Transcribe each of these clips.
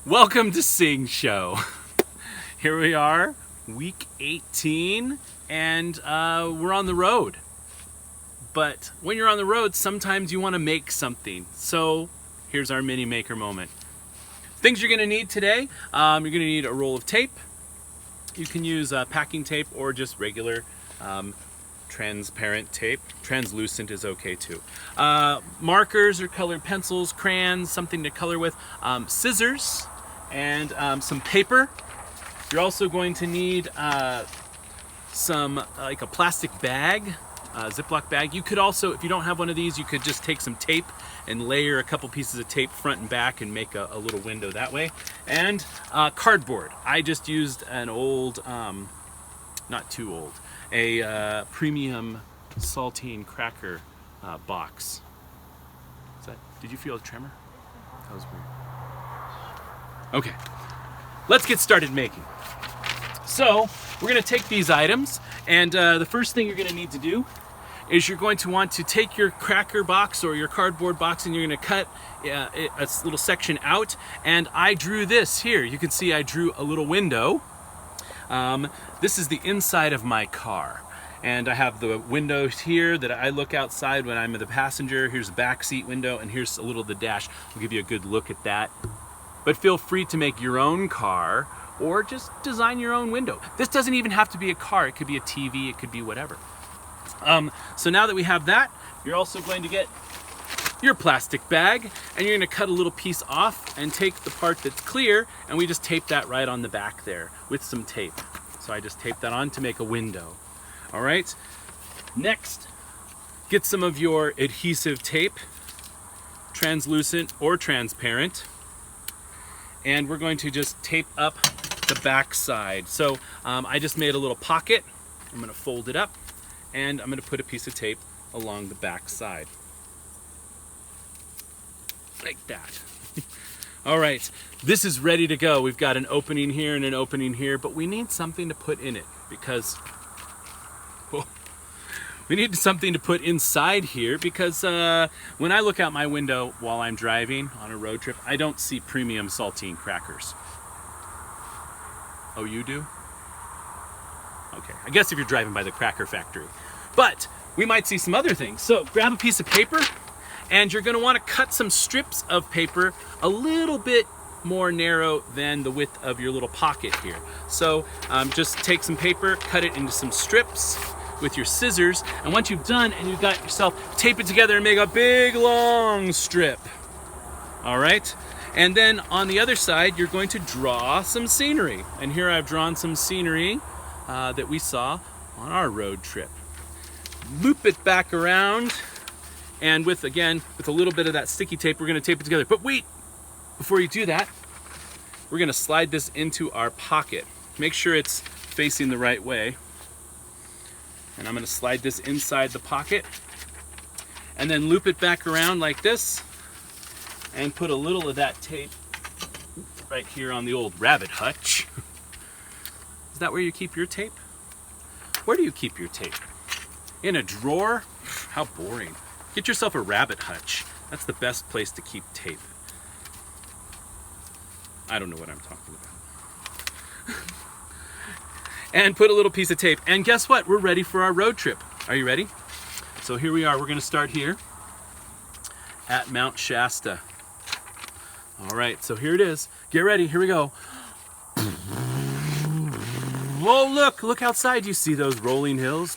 Welcome to Sing Show. Here we are, week 18, and we're on the road. But when you're on the road, sometimes you want to make something. So here's our mini maker moment. Things you're going to need today, you're going to need a roll of tape. You can use packing tape or just regular transparent tape. Translucent is okay too. Markers or colored pencils, crayons, something to color with, scissors, and some paper. You're also going to need some like a plastic bag, Ziploc bag. You could also, if you don't have one of these, you could just take some tape and layer a couple pieces of tape front and back and make a little window that way. And cardboard. I just used an old, not too old, a premium saltine cracker box. Did you feel a tremor? That was weird. Okay, let's get started making. So we're going to take these items, and the first thing you're going to need to do is you're going to want to take your cracker box or your cardboard box, and you're going to cut a little section out. And I drew this here. You can see I drew a little window. This is the inside of my car. And I have the windows here that I look outside when I'm the passenger. Here's the back seat window, and here's a little of the dash. I'll give you a good look at that. But feel free to make your own car or just design your own window. This doesn't even have to be a car. It could be a TV, it could be whatever. So now that we have that, you're also going to get your plastic bag, and you're going to cut a little piece off and take the part that's clear, and we just tape that right on the back there with some tape. So I just taped that on to make a window. All right. Next, get some of your adhesive tape, translucent or transparent, and we're going to just tape up the back side. So I just made a little pocket. I'm going to fold it up, and I'm going to put a piece of tape along the back side. Like that. All right, this is ready to go. We've got an opening here and an opening here, but we need something to put in it because we need something to put inside here because when I look out my window while I'm driving on a road trip, I don't see premium saltine crackers. Oh, you do? Okay, I guess if you're driving by the cracker factory. But we might see some other things. So grab a piece of paper, and you're going to want to cut some strips of paper a little bit more narrow than the width of your little pocket here. So just take some paper, cut it into some strips with your scissors, and once you've done and you've got yourself, tape it together and make a big long strip. All right, and then on the other side you're going to draw some scenery, and here I've drawn some scenery that we saw on our road trip. Loop it back around, and with a little bit of that sticky tape, we're going to tape it together. But wait, before you do that, we're going to slide this into our pocket. Make sure it's facing the right way. And I'm going to slide this inside the pocket, and then loop it back around like this, and put a little of that tape right here on the old rabbit hutch. Is that where you keep your tape? Where do you keep your tape? In a drawer? How boring. Get yourself a rabbit hutch. That's the best place to keep tape. I don't know what I'm talking about. And put a little piece of tape. And guess what? We're ready for our road trip. Are you ready? So here we are. We're going to start here at Mount Shasta. All right, so here it is. Get ready. Here we go. Whoa, look outside. You see those rolling hills?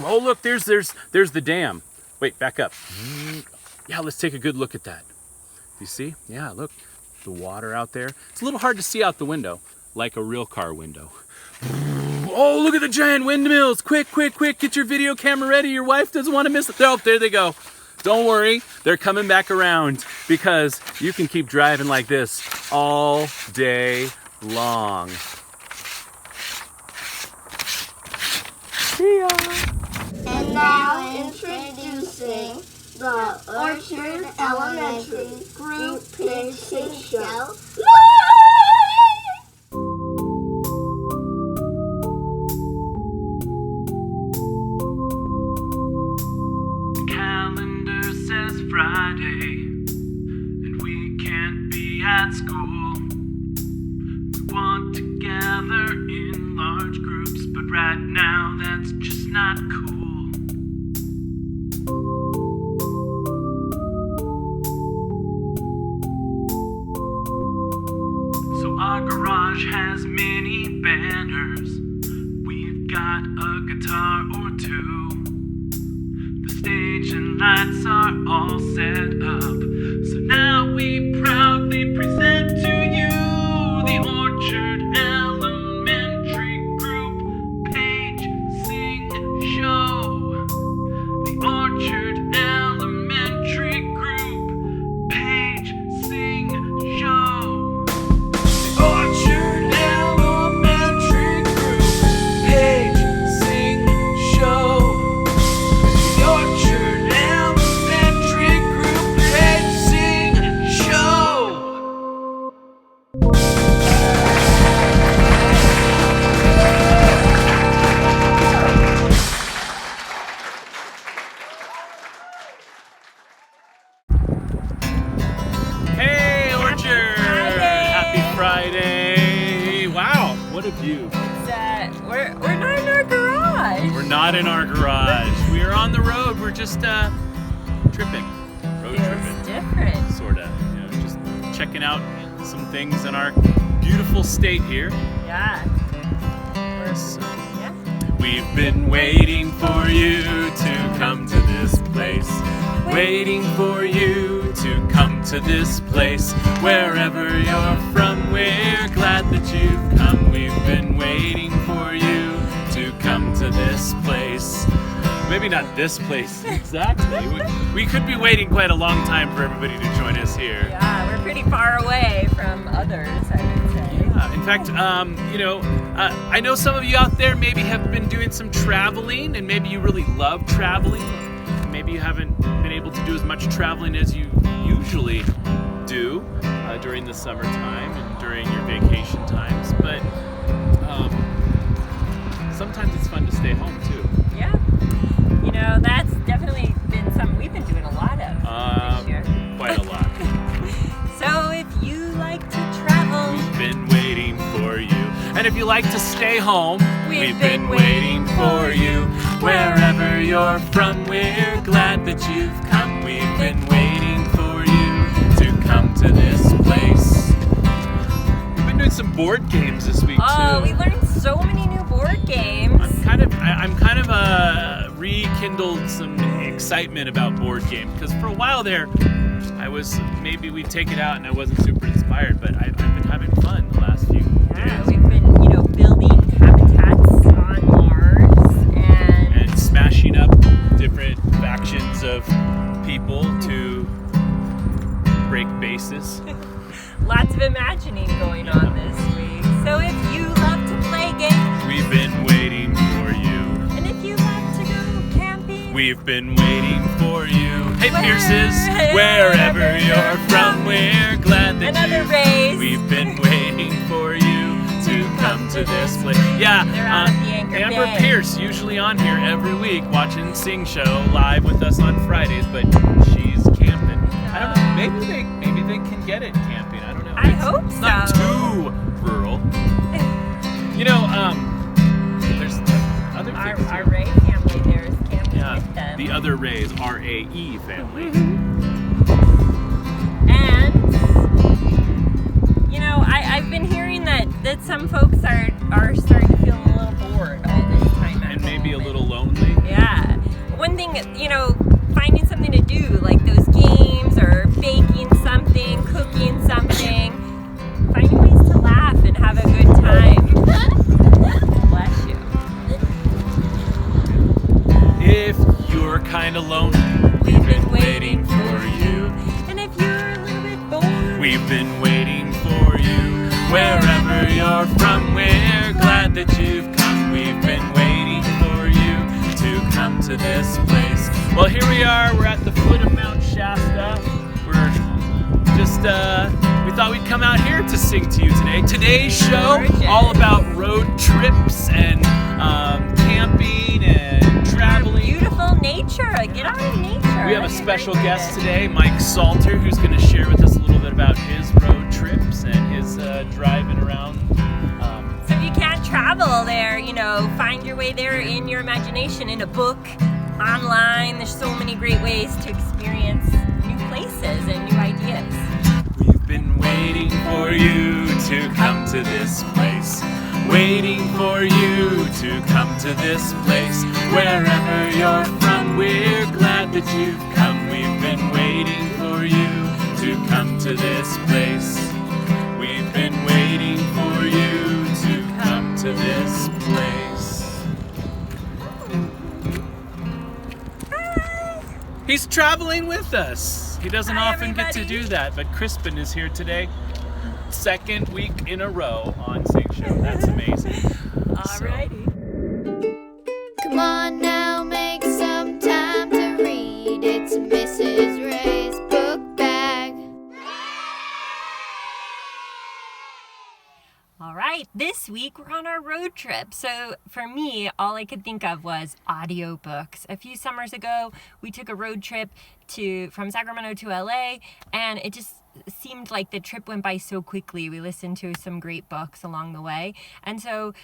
Oh, look, there's the dam. Wait, back up. Yeah, let's take a good look at that. You see? Yeah, look. The water out there. It's a little hard to see out the window, like a real car window. Oh, look at the giant windmills. Quick, get your video camera ready. Your wife doesn't want to miss it. Oh, there they go. Don't worry, they're coming back around because you can keep driving like this all day long. See ya. And now introducing the Orchard Elementary Group Pig Sing Show. Calendar says Friday. at school. We want to gather in large groups, but right now that's just not cool. So our garage has many banners. We've got a guitar or two. The stage and lights are all set up. So now we proudly present to you the Orchard Elementary Group Page Sing Show. The Orchard Elementary Group Page Sing Show. The Orchard Elementary Group Page Sing Show. The Orchard Elementary Group Page Sing Show. Hey, Orchard! Happy Friday! Wow, what a view. We're not in our garage. We're not in our garage. We are on the road. We're just tripping. Road Feels tripping. different. Sorta. You know, just checking out some things in our beautiful state here. Yeah. So, Yeah. we've been waiting for you to come to this place. Waiting for you to come to this place. Wherever you're from, we're glad that you've come. We've been waiting for you to come to this place. Maybe not this place exactly. We could be waiting quite a long time for everybody to join us here. Yeah, we're pretty far away from others, I would say. In fact, I know some of you out there maybe have been doing some traveling, and maybe you really love traveling. Maybe you haven't been able to do as much traveling as you usually do during the summertime and during your vacation times, but sometimes it's fun to stay home too. Yeah. You know, that's definitely been something we've been doing a lot of this year. Quite a lot. So if you like to travel, We've been waiting for you. And if you like to stay home, We've been waiting for you. Wherever you're from, we're glad that you've come. We've been waiting for you to come to this place. We've been doing some board games this week too. we learned so many new board games. I'm kind of rekindled some excitement about board games, because for a while there, maybe we'd take it out and I wasn't super inspired, but I've been having fun the last few Yeah, days. we've been, building habitats on Mars And smashing up different factions of people to break bases. lots of imagining going on this week. So if you love to play games, We've been waiting for you. and if you love to go camping, We've been waiting for you. Hey, Pierces, Wherever wherever you're from, we're glad that Another you. race. We've been waiting for you to come to this place. Yeah, They're out at the Anchor Amber Bay. Pierce, usually on here every week, watching Sing Show live with us on Fridays, but she's camping. I don't know. Maybe they can get it camping. I don't know. I hope It's not so. too rural. There's other things Our too. Ray family there is camping Yeah, with them. the other Rays, R-A-E family. And I've been hearing that some folks are starting to feel a little bored all this time at And maybe a home. little lonely. Yeah. One thing, finding something to do, like those games or baking something, cooking something, finding ways to laugh and have a good time. Bless you. If you're kind of lonely, we've been waiting for you. And if you're a little bit bored, We've been waiting for you. Wherever you're from, we're glad that you've come. We've been waiting for you to come to this place. Well, here we are. We're at the foot of Mount Shasta. We're just, we thought we'd come out here to sing to you today. Today's show, Gorgeous. all about road trips and camping and traveling. beautiful nature. Get out in nature. We have a That's special great. guest today, Mike Salter, who's going to share with us a little bit about his road trip. driving around. So if you can't travel there, find your way there in your imagination, in a book, online. There's so many great ways to experience new places and new ideas. We've been waiting for you to come to this place. Waiting for you to come to this place. Wherever you're from, we're glad that you've come. We've been waiting for you to come to this place. We've been waiting for you to come to this place. He's traveling with us. He doesn't Hi, often get to everybody. do that, but Crispin is here today. Second week in a row on Sing Show. That's amazing. Alrighty. Come on now, make some time to read. It's Mrs. Ray's book bag. All right, this week we're on our road trip. So for me, all I could think of was audiobooks. A few summers ago, we took a road trip from Sacramento to LA, and it just seemed like the trip went by so quickly. We listened to some great books along the way. And so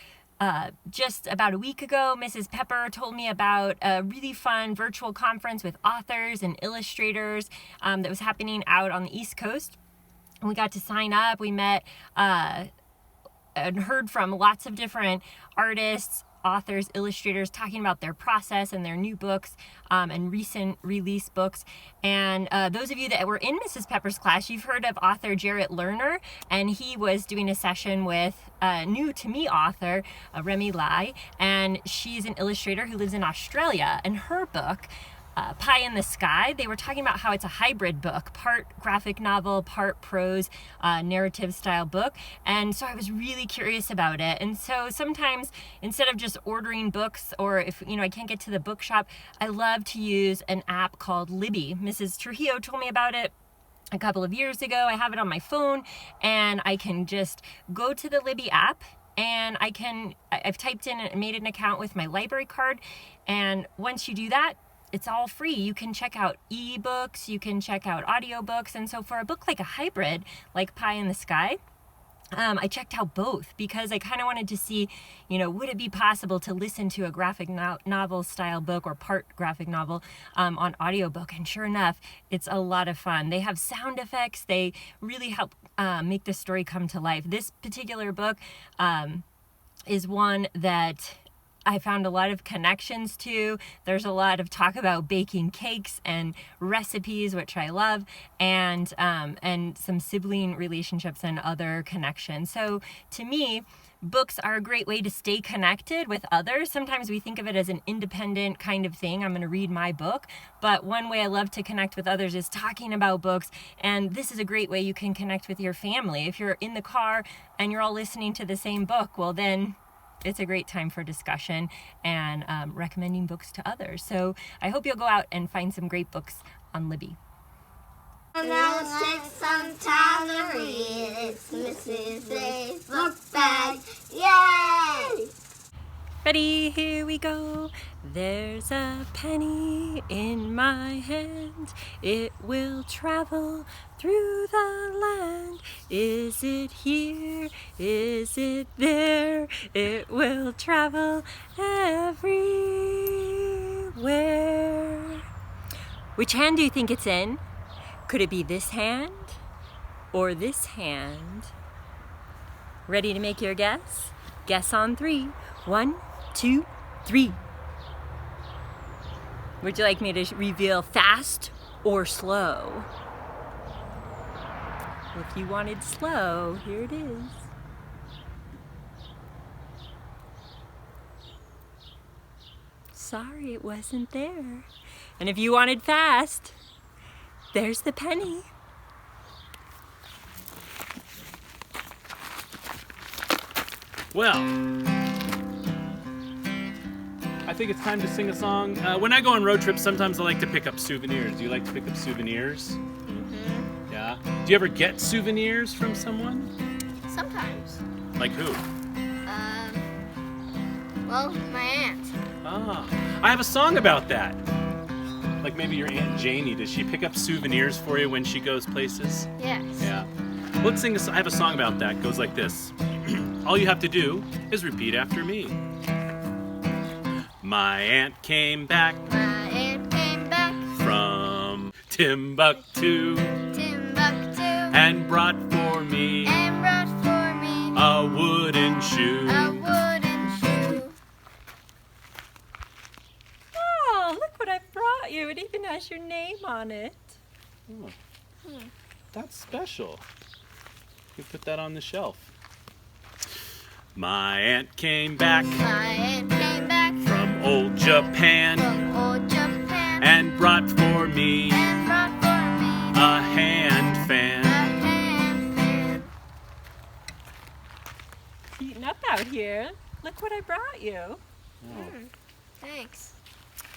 just about a week ago, Mrs. Pepper told me about a really fun virtual conference with authors and illustrators that was happening out on the East Coast. And we got to sign up. We met and heard from lots of different artists, authors, illustrators talking about their process and their new books and recent release books. And those of you that were in Mrs. Pepper's class, you've heard of author Jarrett Lerner, and he was doing a session with new to me author Remy Lai, and she's an illustrator who lives in Australia. And her book, Pie in the Sky, they were talking about how it's a hybrid book, part graphic novel, part prose, narrative style book. And so I was really curious about it. And so sometimes instead of just ordering books, or if I can't get to the bookshop, I love to use an app called Libby. Mrs. Trujillo told me about it a couple of years ago. I have it on my phone, and I can just go to the Libby app, and I've typed in and made an account with my library card. And once you do that, it's all free. You can check out ebooks, you can check out audiobooks. And so for a book like a hybrid, like Pie in the Sky, I checked out both because I kind of wanted to see, would it be possible to listen to a graphic novel style book or part graphic novel on audiobook? And sure enough, it's a lot of fun. They have sound effects. They really help make the story come to life. This particular book is one that I found a lot of connections to. There's a lot of talk about baking cakes and recipes, which I love, and some sibling relationships and other connections. So to me, books are a great way to stay connected with others. Sometimes we think of it as an independent kind of thing. I'm going to read my book. But one way I love to connect with others is talking about books. And this is a great way you can connect with your family. If you're in the car and you're all listening to the same book, well then it's a great time for discussion and recommending books to others. So I hope you'll go out and find some great books on Libby. Now let's take some time to read. It's Mrs. Ray's book bag. Yay! Ready, here we go. There's a penny in my hand. It will travel through the land. Is it here? Is it there? It will travel everywhere. Which hand do you think it's in? Could it be this hand or this hand? Ready to make your guess? Guess on 3. 1, 2, 3. Would you like me to reveal fast or slow? If you wanted slow, here it is. Sorry, it wasn't there. And if you wanted fast, there's the penny. Well, I think it's time to sing a song. When I go on road trips, sometimes I like to pick up souvenirs. Do you like to pick up souvenirs? Mm-hmm. Yeah. Do you ever get souvenirs from someone? Sometimes. Like who? Well, my aunt. Ah, I have a song about that. Like maybe your Aunt Janie, does she pick up souvenirs for you when she goes places? Yes. Yeah. Let's sing. I have a song about that. It goes like this. All you have to do is repeat after me. My aunt came back. My aunt came back From Timbuktu. Timbuktu And brought for me a wooden shoe. a wooden shoe. Oh, look what I brought you. It even has your name on it. Oh, that's special. You put that on the shelf. My aunt came back My aunt came back from old Japan from old Japan and brought for me and brought for me a hand a fan. hand fan. Heating up out here. Look what I brought you. Oh, Thanks.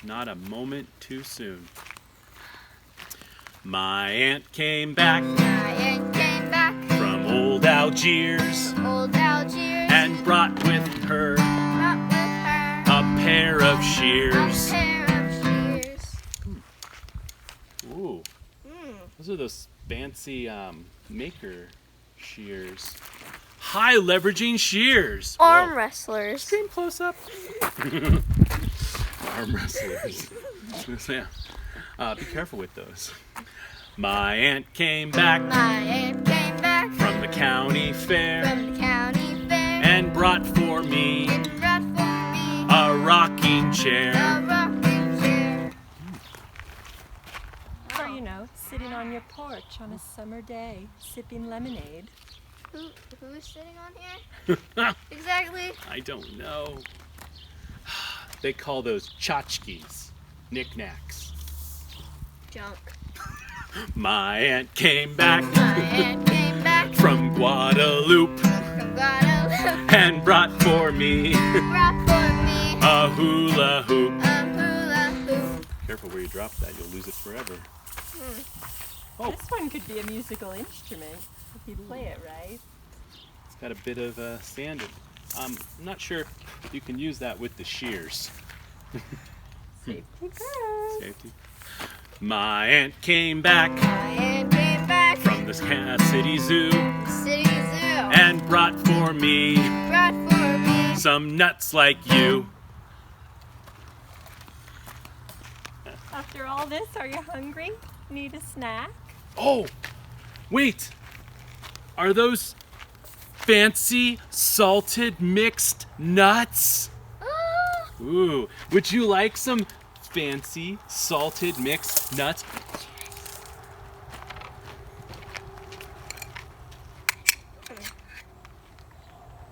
not a moment too soon. My aunt came back My aunt came back from old Algiers from old Algiers and brought with her brought with her a pair of a shears. pair of shears. Ooh, Mm. those are those fancy maker shears. High leveraging shears. Arm Whoa. wrestlers. Stream close up. Arm wrestlers. Yeah. Be careful with those. My aunt came back My aunt came back from the county fair from the county fair and brought for me and brought for me a rocking chair. a rocking chair. Or, you know, sitting on your porch on a summer day, sipping lemonade. Who is sitting on here? Exactly. I don't know. They call those tchotchkes, knickknacks. Junk. My aunt came back My aunt came back from Guadalupe from Guadalupe and brought for me brought for me a hula hoop. a hula hoop. Careful where you drop that, you'll lose it forever. Oh, This one could be a musical instrument if you play it right. it's got a bit of sand in it. I'm not sure if you can use that with the shears. Safety first. Safety. My aunt came back My aunt came back from the city zoo City Zoo and brought for me brought for me some nuts like you. After all this, are you hungry? Need a snack? Oh, wait. Are those fancy salted mixed nuts? Ooh, would you like some fancy salted mixed nuts?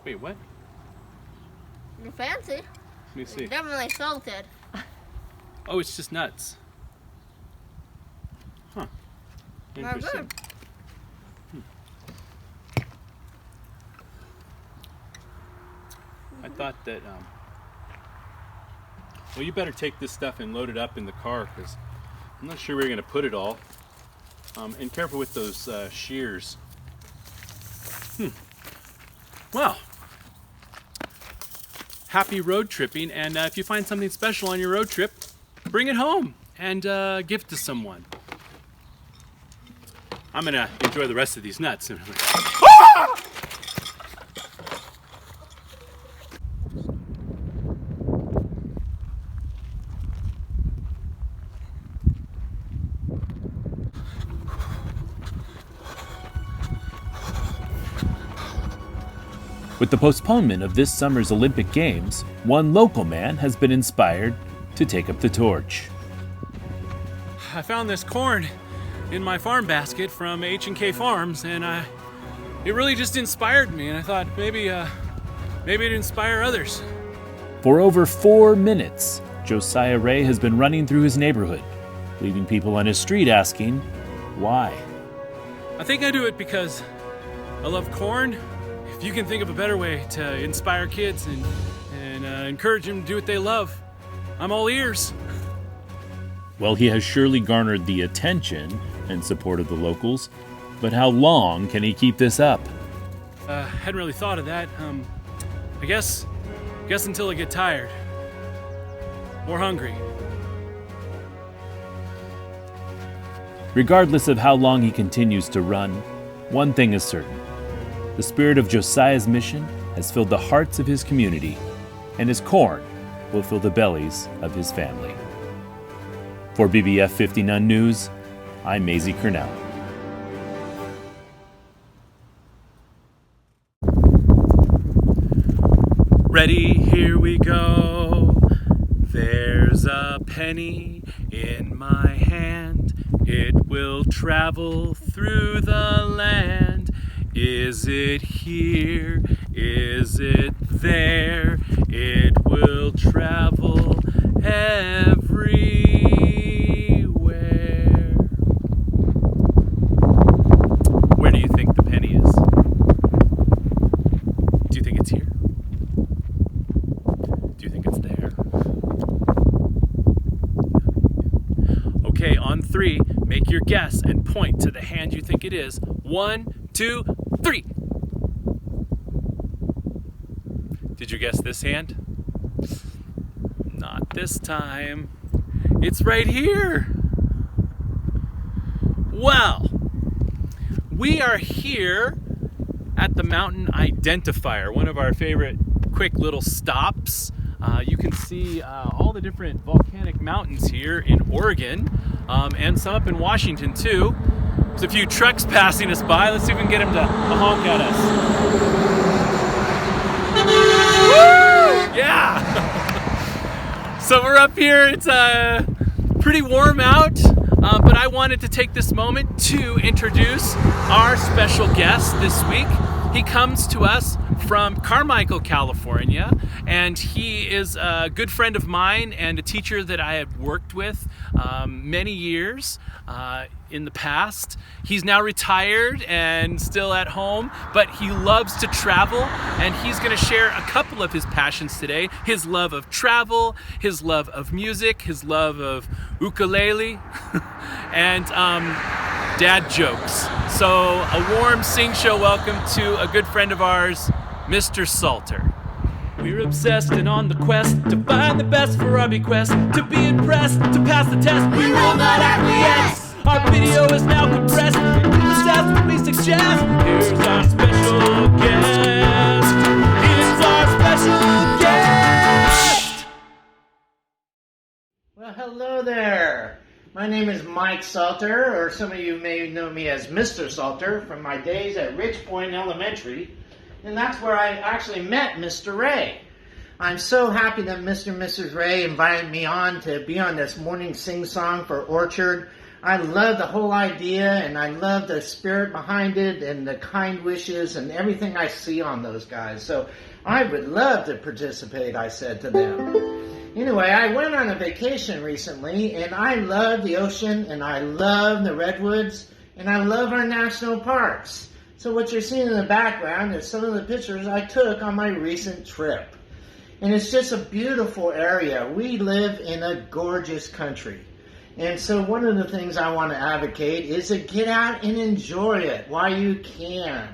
Wait, what? You're fancy. Let me see. Definitely salted. Oh, it's just nuts. Huh. Very Interesting. good. I thought that, well, you better take this stuff and load it up in the car because I'm not sure where you're going to put it all. And careful with those shears. Well, happy road tripping, and if you find something special on your road trip, bring it home and give it to someone. I'm going to enjoy the rest of these nuts. With the postponement of this summer's Olympic Games, one local man has been inspired to take up the torch. I found this corn in my farm basket from H&K Farms, and it really just inspired me, and I thought maybe it'd inspire others. For over 4 minutes, Josiah Ray has been running through his neighborhood, leaving people on his street asking, why? I think I do it because I love corn. If you can think of a better way to inspire kids and encourage them to do what they love, I'm all ears. Well, he has surely garnered the attention and support of the locals, but how long can he keep this up? Hadn't really thought of that. I guess until I get tired or hungry. Regardless of how long he continues to run, One thing is certain. The spirit of Josiah's mission has filled the hearts of his community, and his corn will fill the bellies of his family. For BBF 59 News, I'm Maisie Cornell. Ready, here we go. There's a penny in my hand. It will travel through the land. Is it here? Is it there? It will travel everywhere. Where do you think the penny is? Do you think it's here? Do you think it's there? Okay, on 3, make your guess and point to the hand you think it is. 1, 2, 3. Did you guess this hand? Not this time. It's right here. Well, we are here at the Mountain Identifier, one of our favorite quick little stops. You can see all the different volcanic mountains here in Oregon, and some up in Washington too. There's a few trucks passing us by. Let's see if we can get them to honk at us. Woo! Yeah! So we're up here. It's pretty warm out, but I wanted to take this moment to introduce our special guest this week. He comes to us from Carmichael, California, and he is a good friend of mine and a teacher that I have worked with many years in the past. He's now retired and still at home, but he loves to travel, and he's going to share a couple of his passions today. His love of travel, his love of music, his love of ukulele, and dad jokes. So a warm sing show welcome to a good friend of ours, Mr. Salter. We're obsessed and on the quest to find the best for our bequest, to be impressed, to pass the test. We will not acquiesce. Our video is now compressed. Obsessed, we suggest. Here's our special guest. It's our special guest. Well, hello there. My name is Mike Salter, or some of you may know me as Mr. Salter from my days at Ridge Point Elementary, and that's where I actually met Mr. Ray. I'm so happy that Mr. and Mrs. Ray invited me on to be on this morning sing-song for Orchard. I love the whole idea, and I love the spirit behind it and the kind wishes and everything I see on those guys. So I would love to participate, I said to them. Anyway, I went on a vacation recently, and I love the ocean, and I love the redwoods, and I love our national parks. So what you're seeing in the background is some of the pictures I took on my recent trip. And it's just a beautiful area. We live in a gorgeous country. And so one of the things I want to advocate is to get out and enjoy it while you can.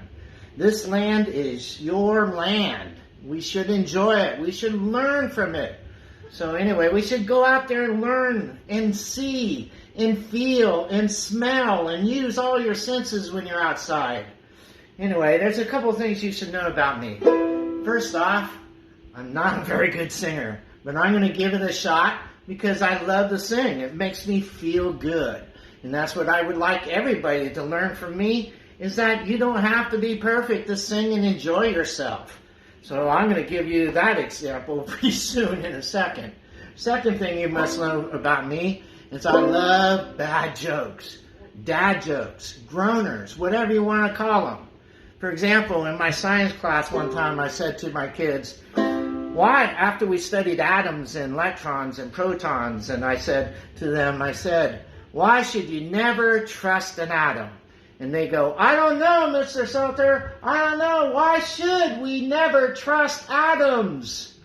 This land is your land. We should enjoy it. We should learn from it. So anyway, we should go out there and learn and see and feel and smell and use all your senses when you're outside. Anyway, there's a couple things you should know about me. First off, I'm not a very good singer, but I'm going to give it a shot because I love to sing. It makes me feel good. And that's what I would like everybody to learn from me, is that you don't have to be perfect to sing and enjoy yourself. So I'm going to give you that example pretty soon in a second. Second thing you must know about me is I love bad jokes, dad jokes, groaners, whatever you want to call them. For example, in my science class one time I said to my kids, why, after we studied atoms and electrons and protons, and I said to them, why should you never trust an atom? And they go, I don't know, Mr. Salter. I don't know. Why should we never trust atoms?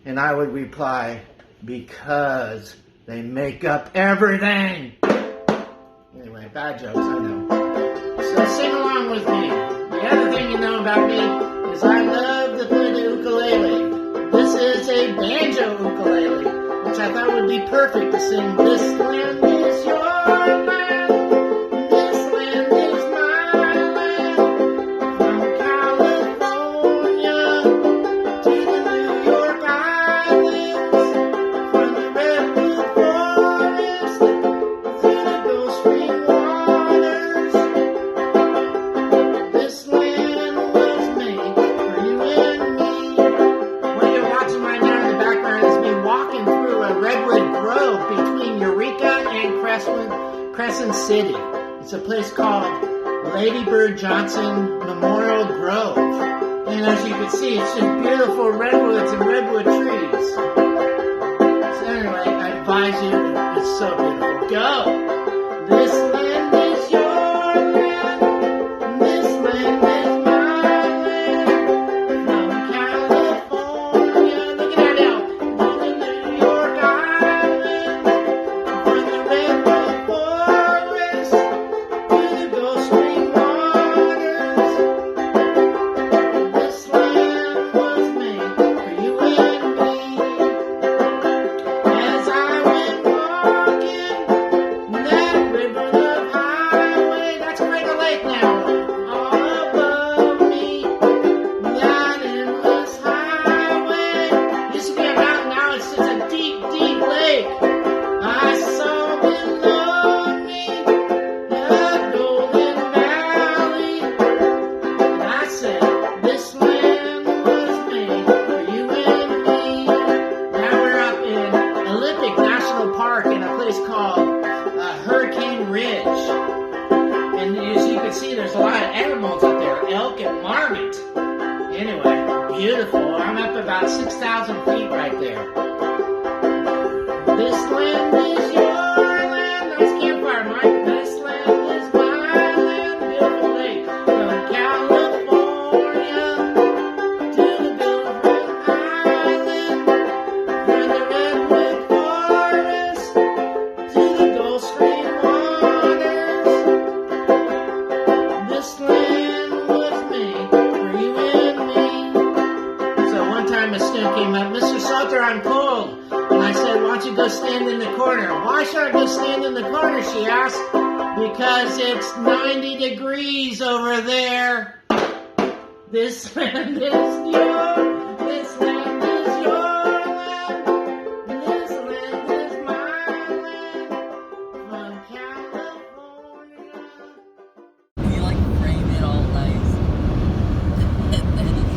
And I would reply, because they make up everything. Anyway, bad jokes, I know. So sing along with me. The other thing you know about me is I love to play the ukulele. This is a banjo ukulele, which I thought would be perfect to sing This Land Is Your Land. This land is my land. Crescent City. It's a place called Lady Bird Johnson Memorial Grove. And as you can see, it's just beautiful redwoods and redwood trees. So anyway, I advise you, it's so beautiful. Go! This land is your land. This land is my land. From California, look at that elk. To the New York Island. From the redwood forest to the Gulf Stream waters. This land was made for you and me. As I went walking that river of highway, that's Crater Lake now, all above me, that endless highway. Used to be a mountain, now it's just a deep, deep lake. I saw below me a golden valley, and I said, this land was made for you and me. Now we're up in Olympic National Park in a place called Hurricane Ridge. And as you can see, there's a lot of animals up there, elk and marmot. Anyway, beautiful. I'm up about 6,000 feet right there. This land is your land. Nice campfire, Mike. This land is my land. Beautiful lake. From California to the Gulf Island. From the redwood forest to the Gulf Stream waters. This land was made for you and me. So one time a student came up, Mr. Salter, I'm cold. And I said, why don't you go stand in the corner? Why should I go stand in the corner, she asked. Because it's 90 degrees over there. This land is your, this land is your land. This land is my land. From California. You like frame it all nice. And then it's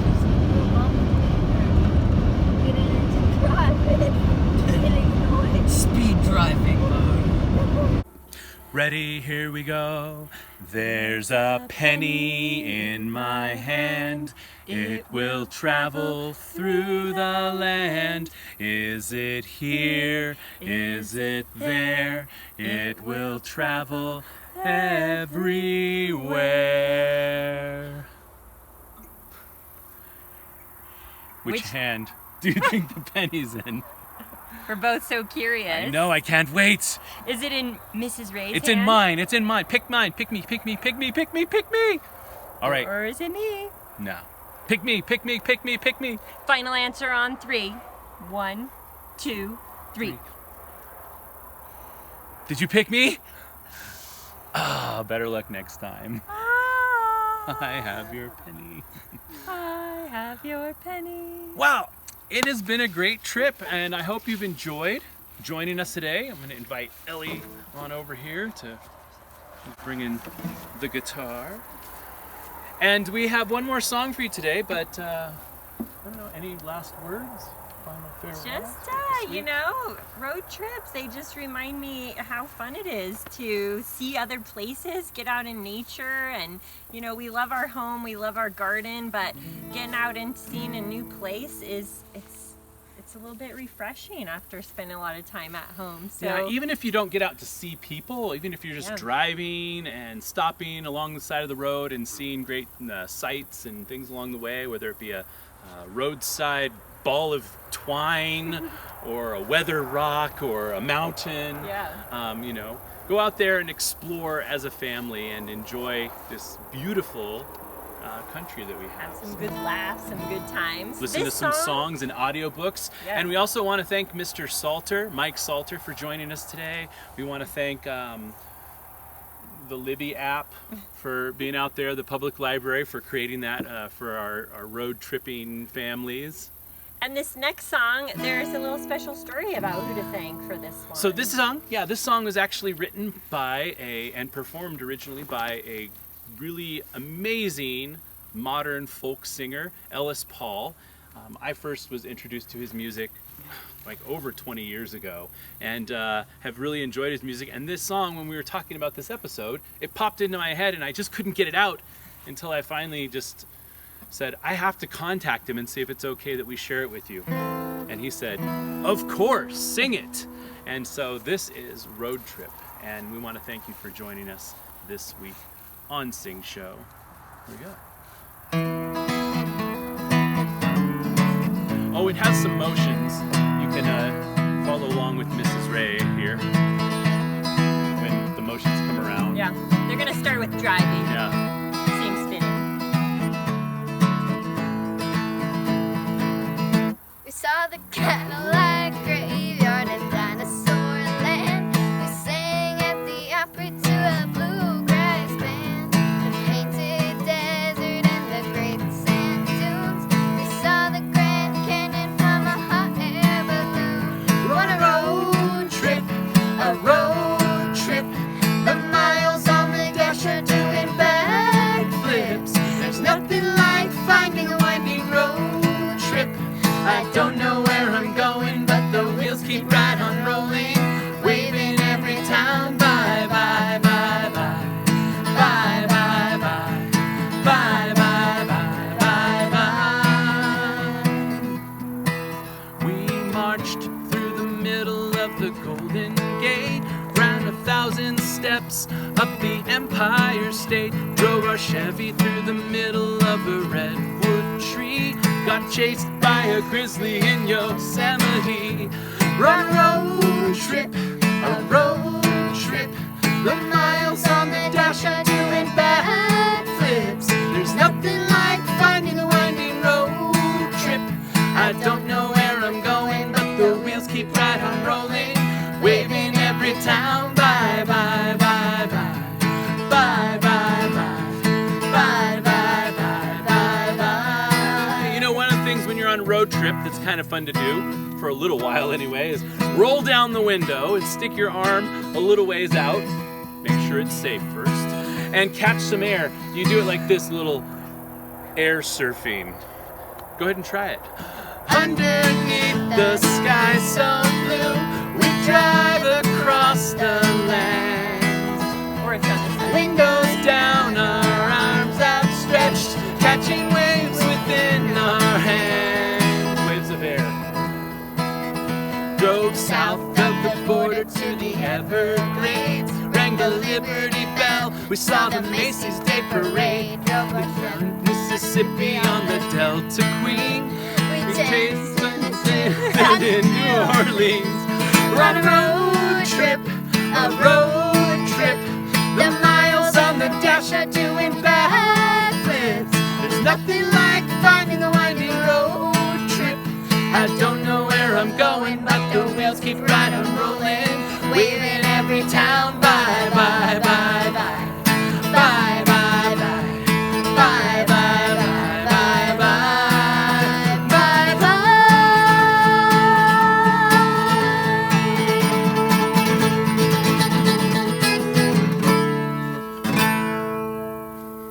just speed driving mode. Ready, here we go. There's a penny in my hand. It will travel through the land. Is it here? Is it there? It will travel everywhere. Which hand do you think the penny's in? We're both so curious. No, I can't wait. Is it in Mrs. Ray's It's hand? in mine. It's in mine. Pick mine. Pick me. Pick me. Pick me. Pick me. Pick me. All right. Or is it me? No. Pick me. Pick me. Pick me. Pick me. Final answer on 3. 1, 2, 3. Did you pick me? Ah, better luck next time. I have your penny. I have your penny. Wow. It has been a great trip, and I hope you've enjoyed joining us today. I'm going to invite Ellie on over here to bring in the guitar. And we have one more song for you today, but I don't know, any last words? Final farewell? Just, you know, road trips, they just remind me how fun it is to see other places, get out in nature, and, you know, we love our home, we love our garden, but getting out and seeing a new place it's a little bit refreshing after spending a lot of time at home. So yeah, even if you don't get out to see people, even if you're just driving and stopping along the side of the road and seeing great sights and things along the way, whether it be a roadside ball of twine or a weather rock or a mountain, you know, go out there and explore as a family and enjoy this beautiful country that we have. Have some good laughs, some good times. Listen to some songs and audiobooks. Yeah. And we also want to thank Mr. Salter, Mike Salter, for joining us today. We want to thank the Libby app for being out there, the public library for creating that for our road tripping families. And this next song, there's a little special story about who to thank for this one. So this song was actually written by and performed originally by a really amazing modern folk singer, Ellis Paul. I first was introduced to his music like over 20 years ago, and have really enjoyed his music. And this song, when we were talking about this episode, it popped into my head and I just couldn't get it out until I finally just said, I have to contact him and see if it's okay that we share it with you. And he said, of course, sing it. And so this is Road Trip, and we want to thank you for joining us this week on Sing Show. Here we go. Oh, it has some motions. You can follow along with Mrs. Ray here when the motions come around. Yeah, they're gonna start with driving. Yeah. Same spinning. We saw the Cadillac graveyard and dinosaur land. We sang at the opera to a bluegrass band. The painted desert and the great sand dunes. We saw the Grand Canyon from a hot air balloon. We're on a road trip, a road trip. The miles on the dash are doing backflips. There's nothing like finding a winding road trip. I don't know where I'm going, but the wheels keep right on rolling, waving every town bye, bye, bye, bye. Bye, bye, bye. Bye, bye, bye, bye, bye. We marched through the middle of the Golden Gate, round 1,000 steps up the Empire State, drove our Chevy through the middle of a redwood tree, got chased by a grizzly in Yosemite. We're on a road trip, a road trip. The miles on the dash are doing backflips. There's nothing like finding a winding road trip. I don't know where I'm going, but the wheels keep right on rolling, waving every town bye, bye, bye, bye. Bye, bye, bye. Bye, bye, bye, bye, bye. You know, one of the things when you're on a road trip that's kind of fun to do, for a little while anyway, is roll down the window and stick your arm a little ways out. Make sure it's safe first. And catch some air. You do it like this, little air surfing. Go ahead and try it. Underneath the sky so blue, we drive across the land. Or it's on this side. Windows down, our arms outstretched, catching waves within our hands. Waves of air. Drove south of the border to the Everglades, rang the Liberty Bell, we saw the Macy's Day Parade, drove down Mississippi on the Delta Queen, we chased sunset in New Orleans. We're on a road trip, a road trip. The miles on the dash are doing backflips. There's nothing like finding a winding road trip. I don't know where I'm going, but the wheels keep right on rolling, waving every town bye, bye, bye, bye. Bye, bye, bye. Bye, bye, bye, bye, bye. Bye,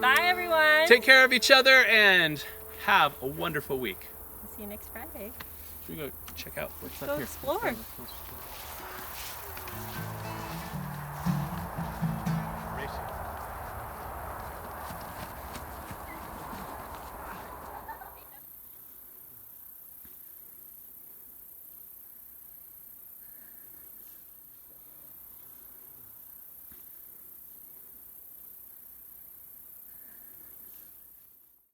Bye, everyone. Take care of each other and have a wonderful week. See you next Friday. Should we go check out what's Go up here? explore. Let's go explore.